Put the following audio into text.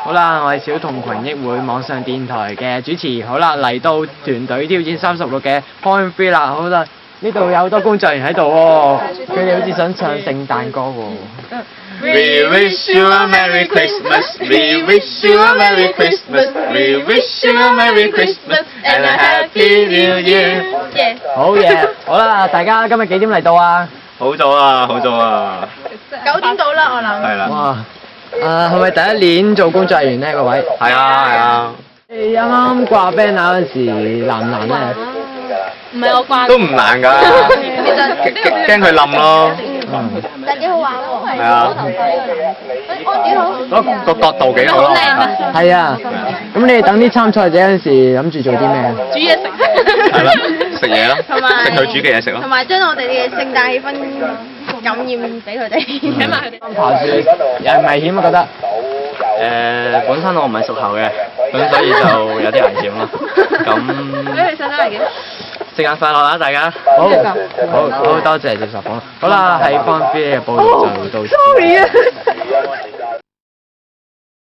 好啦，我係小童群益會網上電台嘅主持。好啦，嚟到團隊挑戰36嘅 Point 3啦。好啦，呢度有好多工作人員喺度喎，佢哋好似想唱聖誕歌喎。We wish you a Merry Christmas. We wish you a Merry Christmas. We wish you a Merry Christmas and a Happy New Year. 好嘢，好啦，大家今日幾點嚟到啊？好早啊，好早啊。9點到啦，我諗。係啦。哇！係咪第一年做工作人員呢？各位？係啊，係啊。你啱啱掛 banner 嗰陣時難唔難咧？唔係我掛。都唔難㗎，驚佢冧咯。但係幾好玩喎。係啊。幾好。個角度幾好咯。係啊，咁你哋等啲參賽者嗰陣時諗住做啲咩？煮嘢食。係啦，食嘢咯，同埋食佢煮嘅嘢食咯。同埋將我哋嘅聖誕氣氛感染俾佢哋，請埋佢哋。爬樹又危險啊，覺得。本身我唔係屬猴嘅，咁所以就有啲危險咯。咁俾佢聖誕嚟嘅。聖誕快樂啦，大家！好多謝接受訪問。好啦，係Point 3嘅報道就到此。